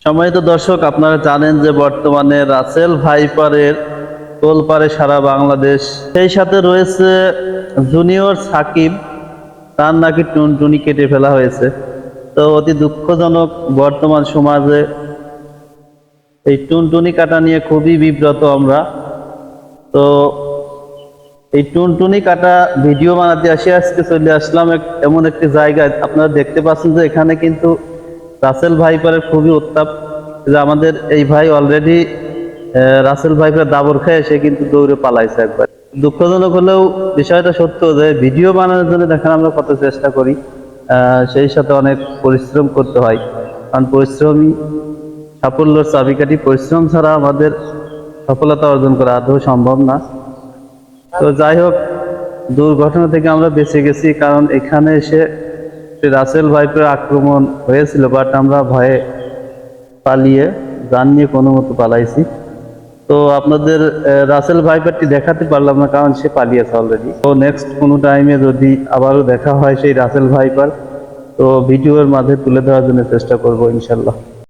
সম্মানিত দর্শক, আপনারা জানেন যে বর্তমানে রাসেল ভাইপারের তোলপাড়ে সারা বাংলাদেশ। সেই সাথে রয়েছে জুনিয়র সাকিব, তার নাকি টুনটুনি কেটে ফেলা হয়েছে। তো অতি দুঃখজনক, বর্তমান সমাজে এই টুনটুনি কাটা নিয়ে খুবই বিব্রত আমরা। তো এই টুনটুনি কাটা ভিডিও বানাতে আজকে চলে আসলাম এমন একটি জায়গায়। আপনারা দেখতে পাচ্ছেন যে এখানে কিন্তু রাসেল ভাইপারের খুবই উত্তাপ। যে আমাদের এই ভাই অলরেডি রাসেল ভাইপার দাবর খেয়ে সে কিন্তু দৌড়ে পালাইছে একবার। দুঃখজনক হলেও বিষয়টা সত্য যে ভিডিও বানানোর জন্য দেখেন আমরা কত চেষ্টা করি, সেই সাথে অনেক পরিশ্রম করতে হয়। কারণ পরিশ্রমী সাফল্যের চাবিকাঠি। পরিশ্রম ছাড়া আমাদের সফলতা অর্জন করা আদৌ সম্ভব না। তো যাই হোক, দুর্ঘটনা থেকে আমরা বেঁচে গেছি, কারণ এখানে এসে রাসেল ভাইপার আক্রমণ হয়েছিল, বাট আমরা ভয়ে পালিয়ে যান নিয়ে কোনো মতো পালাইছি। তো আপনাদের রাসেল ভাইপারটি দেখাতে পারলাম না, কারণ সে পালিয়েছে অলরেডি। তো নেক্সট কোনো টাইমে যদি আবারও দেখা হয় সেই রাসেল ভাইপার, তো ভিডিওর মাঝে তুলে ধরার জন্য চেষ্টা করবো ইনশাল্লাহ।